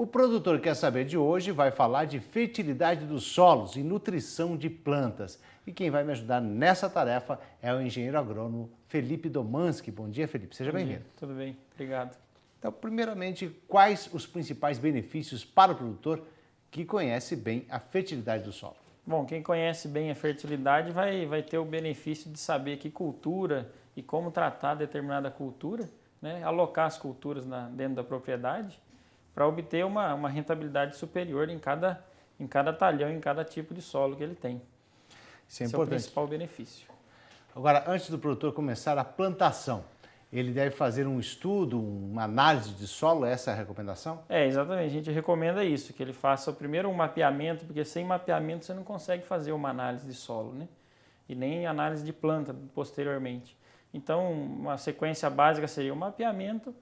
O Produtor Quer Saber de hoje vai falar de fertilidade dos solos e nutrição de plantas. E quem vai me ajudar nessa tarefa é o engenheiro agrônomo Felipe Domanski. Bom dia, Felipe. Seja bem-vindo. Tudo bem, obrigado. Então, primeiramente, quais os principais benefícios para o produtor que conhece bem a fertilidade do solo? Bom, quem conhece bem a fertilidade vai ter o benefício de saber que cultura e como tratar determinada cultura, né? Alocar as culturas dentro da propriedade para obter uma rentabilidade superior em cada talhão, em cada tipo de solo que ele tem. Isso é Esse importante. é o principal benefício. Agora, antes do produtor começar a plantação, ele deve fazer um estudo, uma análise de solo, essa é a recomendação? Exatamente, a gente recomenda isso, que ele faça primeiro um mapeamento, porque sem mapeamento você não consegue fazer uma análise de solo, né? E nem análise de planta posteriormente. Então, uma sequência básica seria o mapeamento,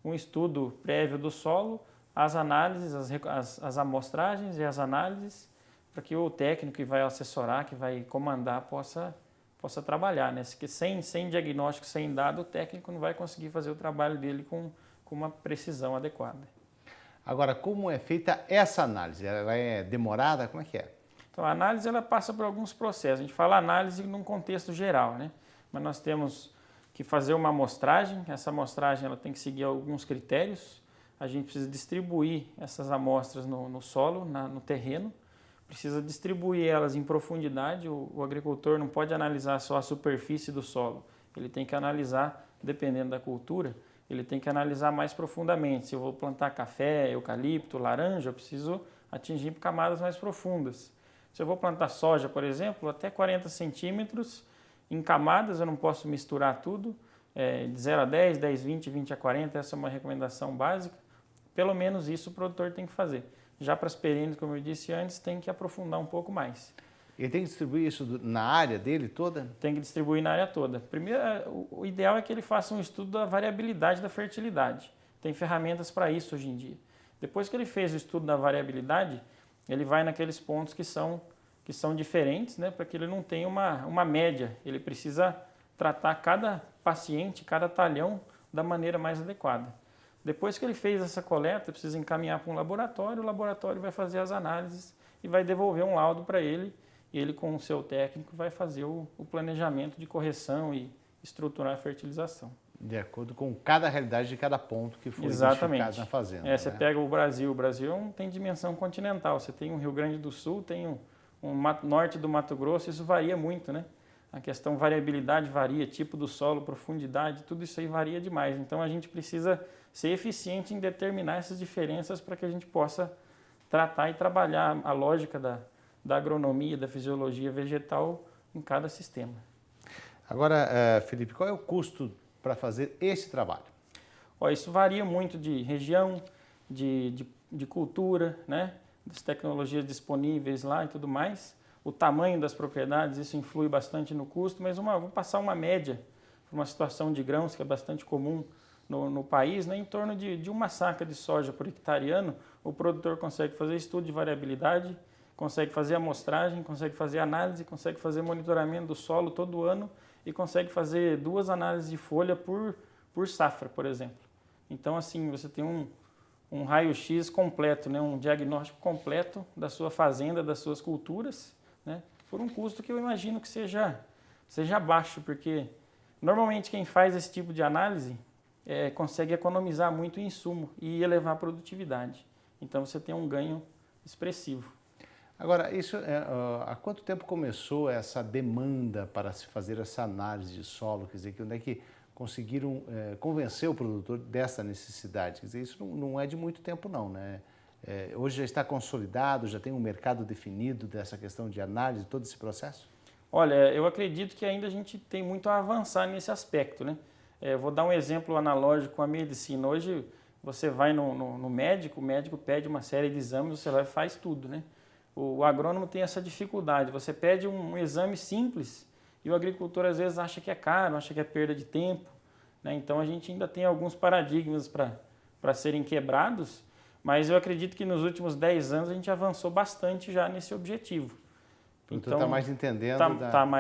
um estudo prévio do solo, as análises, as amostragens e as análises, para que o técnico que vai assessorar, que vai comandar, possa trabalhar, né? Porque sem diagnóstico, sem dado, o técnico não vai conseguir fazer o trabalho dele com uma precisão adequada. Agora, como é feita essa análise? Ela é demorada? Como é que é? Então, a análise ela passa por alguns processos. A gente fala análise num contexto geral, né? Mas nós temos que fazer uma amostragem. Essa amostragem ela tem que seguir alguns critérios. A gente precisa distribuir essas amostras no solo, no terreno. Precisa distribuir elas em profundidade. O agricultor não pode analisar só a superfície do solo. Ele tem que analisar, dependendo da cultura, ele tem que analisar mais profundamente. Se eu vou plantar café, eucalipto, laranja, eu preciso atingir camadas mais profundas. Se eu vou plantar soja, por exemplo, até 40 centímetros em camadas, eu não posso misturar tudo. De 0 a 10, 10, 20, 20 a 40, essa é uma recomendação básica. Pelo menos isso o produtor tem que fazer. Já para as perenes, como eu disse antes, tem que aprofundar um pouco mais. Ele tem que distribuir isso na área dele toda? Tem que distribuir na área toda. Primeiro, o ideal é que ele faça um estudo da variabilidade da fertilidade. Tem ferramentas para isso hoje em dia. Depois que ele fez o estudo da variabilidade, ele vai naqueles pontos que são diferentes, né, para que ele não tenha uma média. Ele precisa tratar cada paciente, cada talhão da maneira mais adequada. Depois que ele fez essa coleta, precisa encaminhar para um laboratório, o laboratório vai fazer as análises e vai devolver um laudo para ele, e ele com o seu técnico vai fazer o planejamento de correção e estruturar a fertilização. De acordo com cada realidade de cada ponto que foi Exatamente. identificado na fazenda. Você né? pega o Brasil tem dimensão continental, você tem o Rio Grande do Sul, tem o norte do Mato Grosso, isso varia muito, né? A questão variabilidade varia, tipo do solo, profundidade, tudo isso aí varia demais. Então a gente precisa ser eficiente em determinar essas diferenças para que a gente possa tratar e trabalhar a lógica da agronomia, da fisiologia vegetal em cada sistema. Agora, Felipe, qual é o custo para fazer esse trabalho? Isso varia muito de região, de cultura, né? Das tecnologias disponíveis lá e tudo mais. O tamanho das propriedades, isso influi bastante no custo, mas vou passar uma média para uma situação de grãos que é bastante comum no país, né? Em torno de uma saca de soja por hectare ano, o produtor consegue fazer estudo de variabilidade, consegue fazer amostragem, consegue fazer análise, consegue fazer monitoramento do solo todo ano e consegue fazer 2 análises de folha por safra, por exemplo. Então, assim, você tem um raio-x completo, né? Um diagnóstico completo da sua fazenda, das suas culturas, né? Por um custo que eu imagino que seja baixo, porque normalmente quem faz esse tipo de análise consegue economizar muito em insumo e elevar a produtividade. Então você tem um ganho expressivo. Agora, há quanto tempo começou essa demanda para se fazer essa análise de solo? Quer dizer, onde é que conseguiram convencer o produtor dessa necessidade? Quer dizer, isso não é de muito tempo não, né? Hoje já está consolidado, já tem um mercado definido dessa questão de análise, todo esse processo? Olha, eu acredito que ainda a gente tem muito a avançar nesse aspecto, né? Vou dar um exemplo analógico com a medicina. Hoje você vai no médico, o médico pede uma série de exames, você vai e faz tudo, né? O agrônomo tem essa dificuldade, você pede um exame simples e o agricultor às vezes acha que é caro, acha que é perda de tempo, né? Então a gente ainda tem alguns paradigmas para serem quebrados, mas eu acredito que nos últimos 10 anos a gente avançou bastante já nesse objetivo. Então está mais entendendo.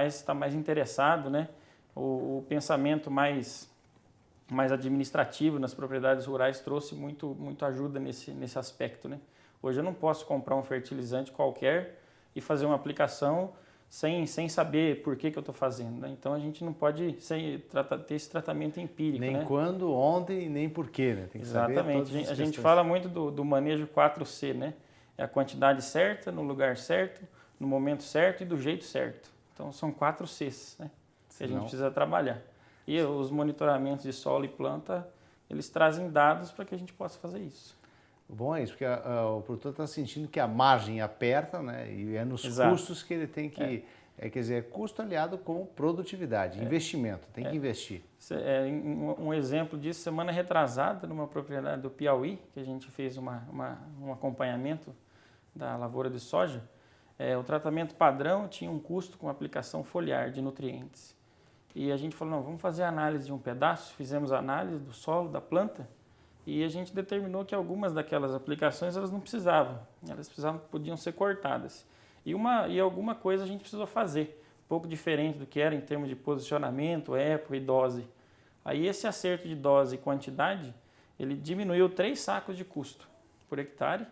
Está mais interessado, né? O pensamento mais mais administrativo nas propriedades rurais trouxe muito ajuda nesse aspecto, né? Hoje eu não posso comprar um fertilizante qualquer e fazer uma aplicação sem saber por que eu estou fazendo, né? Então a gente não pode ter esse tratamento empírico, Nem né? quando, onde e nem porquê, né? Tem que saber Exatamente. todas as A gente questões. fala muito do manejo 4C, né? É a quantidade certa, no lugar certo, no momento certo e do jeito certo. Então são 4 Cs, né? Que a gente precisa trabalhar. E os monitoramentos de solo e planta, eles trazem dados para que a gente possa fazer isso. O bom é isso, porque o produtor está sentindo que a margem aperta, né? E é nos custos que ele tem que... quer dizer, é custo aliado com produtividade, investimento, tem que investir. Um exemplo disso, semana retrasada, numa propriedade do Piauí, que a gente fez um acompanhamento da lavoura de soja, o tratamento padrão tinha um custo com aplicação foliar de nutrientes. E a gente falou, não, vamos fazer a análise de um pedaço, fizemos a análise do solo, da planta, e a gente determinou que algumas daquelas aplicações elas não precisavam, podiam ser cortadas. E alguma coisa a gente precisou fazer, um pouco diferente do que era em termos de posicionamento, época e dose. Aí esse acerto de dose e quantidade, ele diminuiu 3 sacos de custo por hectare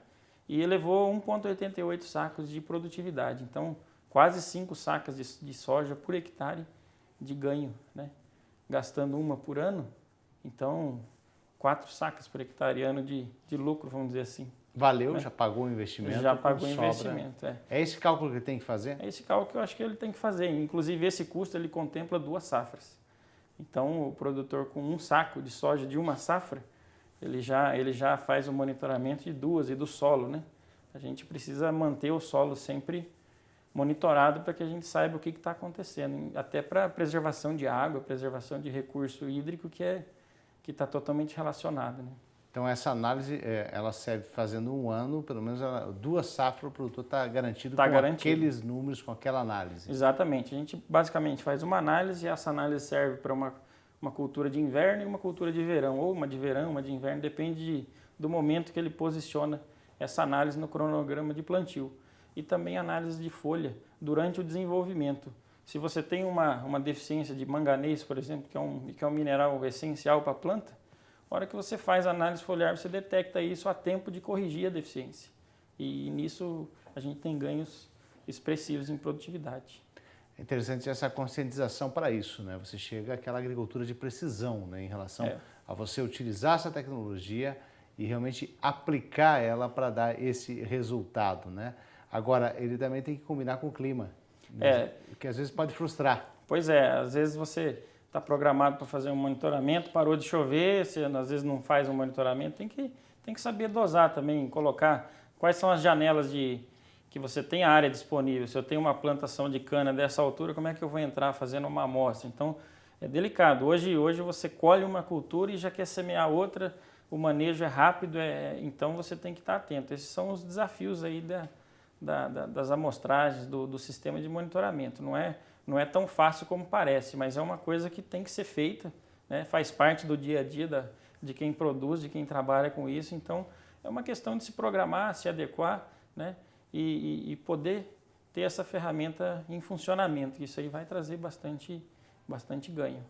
e elevou 1,88 sacos de produtividade. Então, quase 5 sacas de soja por hectare de ganho, né? Gastando uma por ano, então 4 sacas por hectare ano de lucro, vamos dizer assim. Valeu, né? Já pagou o investimento. Já pagou o investimento, É esse cálculo que ele tem que fazer? É esse cálculo que eu acho que ele tem que fazer. Inclusive, esse custo ele contempla 2 safras. Então, o produtor com um saco de soja de uma safra, ele já faz o monitoramento de 2 e do solo, né? A gente precisa manter o solo sempre monitorado para que a gente saiba o que está acontecendo, até para preservação de água, preservação de recurso hídrico que está totalmente relacionado, né? Então essa análise, ela serve fazendo um ano, pelo menos 2 safras o produtor está garantido aqueles números, com aquela análise. Exatamente. A gente basicamente faz uma análise e essa análise serve para uma cultura de inverno e uma cultura de verão, ou uma de verão, uma de inverno, depende do momento que ele posiciona essa análise no cronograma de plantio. E também análise de folha durante o desenvolvimento. Se você tem uma deficiência de manganês, por exemplo, que é um mineral essencial para a planta, na hora que você faz a análise foliar, você detecta isso a tempo de corrigir a deficiência. E nisso a gente tem ganhos expressivos em produtividade. É interessante essa conscientização para isso, né? Você chega àquela agricultura de precisão, né? Em relação a você utilizar essa tecnologia e realmente aplicar ela para dar esse resultado, né? Agora, ele também tem que combinar com o clima, que às vezes pode frustrar. Pois é, às vezes você está programado para fazer um monitoramento, parou de chover, você às vezes não faz um monitoramento, tem que saber dosar também, colocar quais são as janelas que você tem a área disponível. Se eu tenho uma plantação de cana dessa altura, como é que eu vou entrar fazendo uma amostra? Então, é delicado. Hoje você colhe uma cultura e já quer semear outra, o manejo é rápido, então você tem que estar atento. Esses são os desafios aí das amostragens, do sistema de monitoramento. Não é tão fácil como parece, mas é uma coisa que tem que ser feita, né? Faz parte do dia a dia de quem produz, de quem trabalha com isso. Então, é uma questão de se programar, se adequar, né? E poder ter essa ferramenta em funcionamento. Isso aí vai trazer bastante ganho.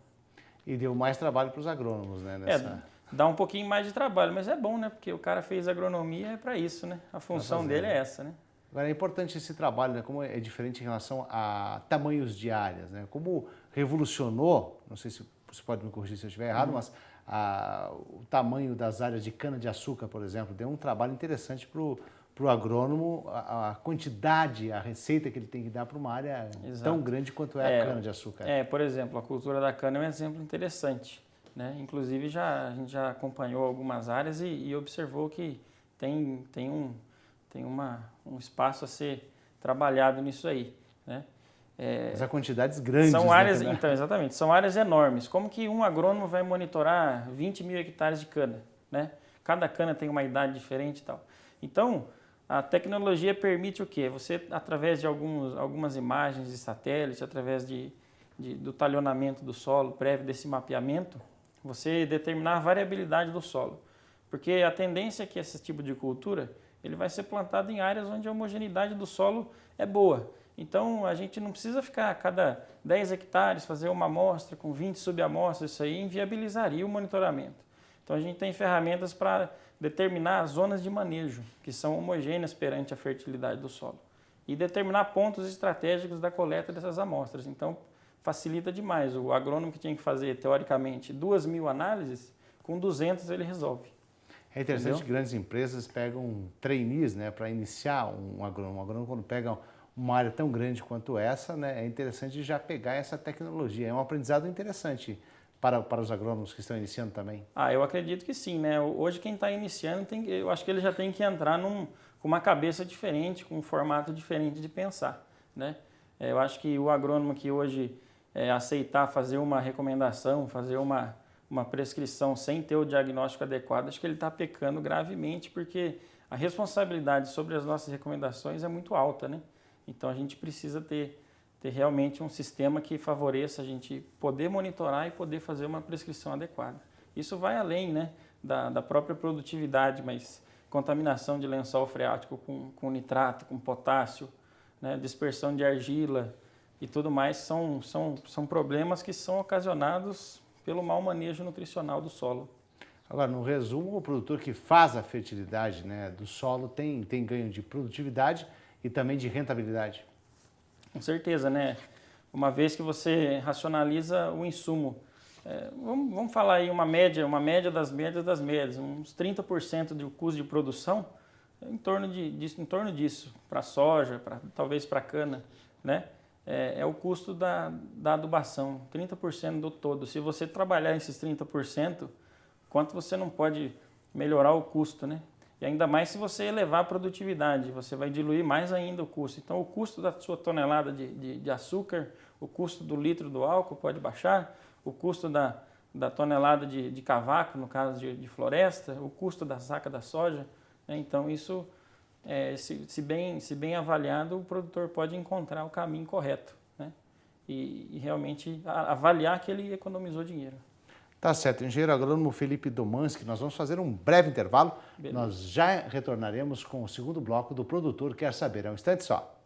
E deu mais trabalho para os agrônomos, né? Dá um pouquinho mais de trabalho, mas é bom, né? Porque o cara fez agronomia para isso, né? A função dele é essa, né? Agora, é importante esse trabalho, né? Como é diferente em relação a tamanhos de áreas, né? Como revolucionou, não sei se você pode me corrigir se eu estiver errado, mas o tamanho das áreas de cana-de-açúcar, por exemplo, deu um trabalho interessante para o agrônomo, a quantidade, a receita que ele tem que dar para uma área tão grande quanto é a cana-de-açúcar. Por exemplo, a cultura da cana é um exemplo interessante, né? Inclusive, a gente já acompanhou algumas áreas e observou que tem um espaço a ser trabalhado nisso aí, né? Mas há quantidades grandes. São áreas, então, exatamente, são áreas enormes. Como que um agrônomo vai monitorar 20 mil hectares de cana, né? Cada cana tem uma idade diferente e tal. Então, a tecnologia permite o quê? Você, através de algumas imagens de satélite, através do talhonamento do solo, prévio desse mapeamento, você determinar a variabilidade do solo. Porque a tendência é que esse tipo de cultura ele vai ser plantado em áreas onde a homogeneidade do solo é boa. Então, a gente não precisa ficar a cada 10 hectares fazer uma amostra com 20 subamostras, isso aí inviabilizaria o monitoramento. Então, a gente tem ferramentas para determinar as zonas de manejo, que são homogêneas perante a fertilidade do solo, e determinar pontos estratégicos da coleta dessas amostras. Então, facilita demais. O agrônomo que tinha que fazer, teoricamente, 2.000 análises, com 200 ele resolve. É interessante que grandes empresas pegam trainees, né, para iniciar um agrônomo. Um agrônomo, quando pega uma área tão grande quanto essa, né, é interessante já pegar essa tecnologia. É um aprendizado interessante para os agrônomos que estão iniciando também. Eu acredito que sim, né? Hoje quem está iniciando, eu acho que ele já tem que entrar com uma cabeça diferente, com um formato diferente de pensar, né? Eu acho que o agrônomo que hoje aceitar fazer uma recomendação, fazer uma prescrição sem ter o diagnóstico adequado, acho que ele está pecando gravemente, porque a responsabilidade sobre as nossas recomendações é muito alta, né? Então a gente precisa ter realmente um sistema que favoreça a gente poder monitorar e poder fazer uma prescrição adequada. Isso vai além, né, da própria produtividade, mas contaminação de lençol freático com nitrato, com potássio, né, dispersão de argila e tudo mais, são problemas que são ocasionados pelo mau manejo nutricional do solo. Agora, no resumo, o produtor que faz a fertilidade, né, do solo tem ganho de produtividade e também de rentabilidade. Com certeza, né? Uma vez que você racionaliza o insumo, vamos falar aí uma média das médias, uns 30% do custo de produção, em torno disso, para soja, talvez para cana, né? É o custo da adubação, 30% do todo. Se você trabalhar esses 30%, quanto você não pode melhorar o custo, né? E ainda mais se você elevar a produtividade, você vai diluir mais ainda o custo. Então, o custo da sua tonelada de açúcar, o custo do litro do álcool pode baixar, o custo da tonelada de cavaco, no caso de floresta, o custo da saca da soja, né? Então, isso, se bem avaliado, o produtor pode encontrar o caminho correto, né? E realmente avaliar que ele economizou dinheiro. Tá certo, engenheiro agrônomo Felipe Domanski, nós vamos fazer um breve intervalo. Beleza. Nós já retornaremos com o segundo bloco do Produtor Quer Saber. É um instante só.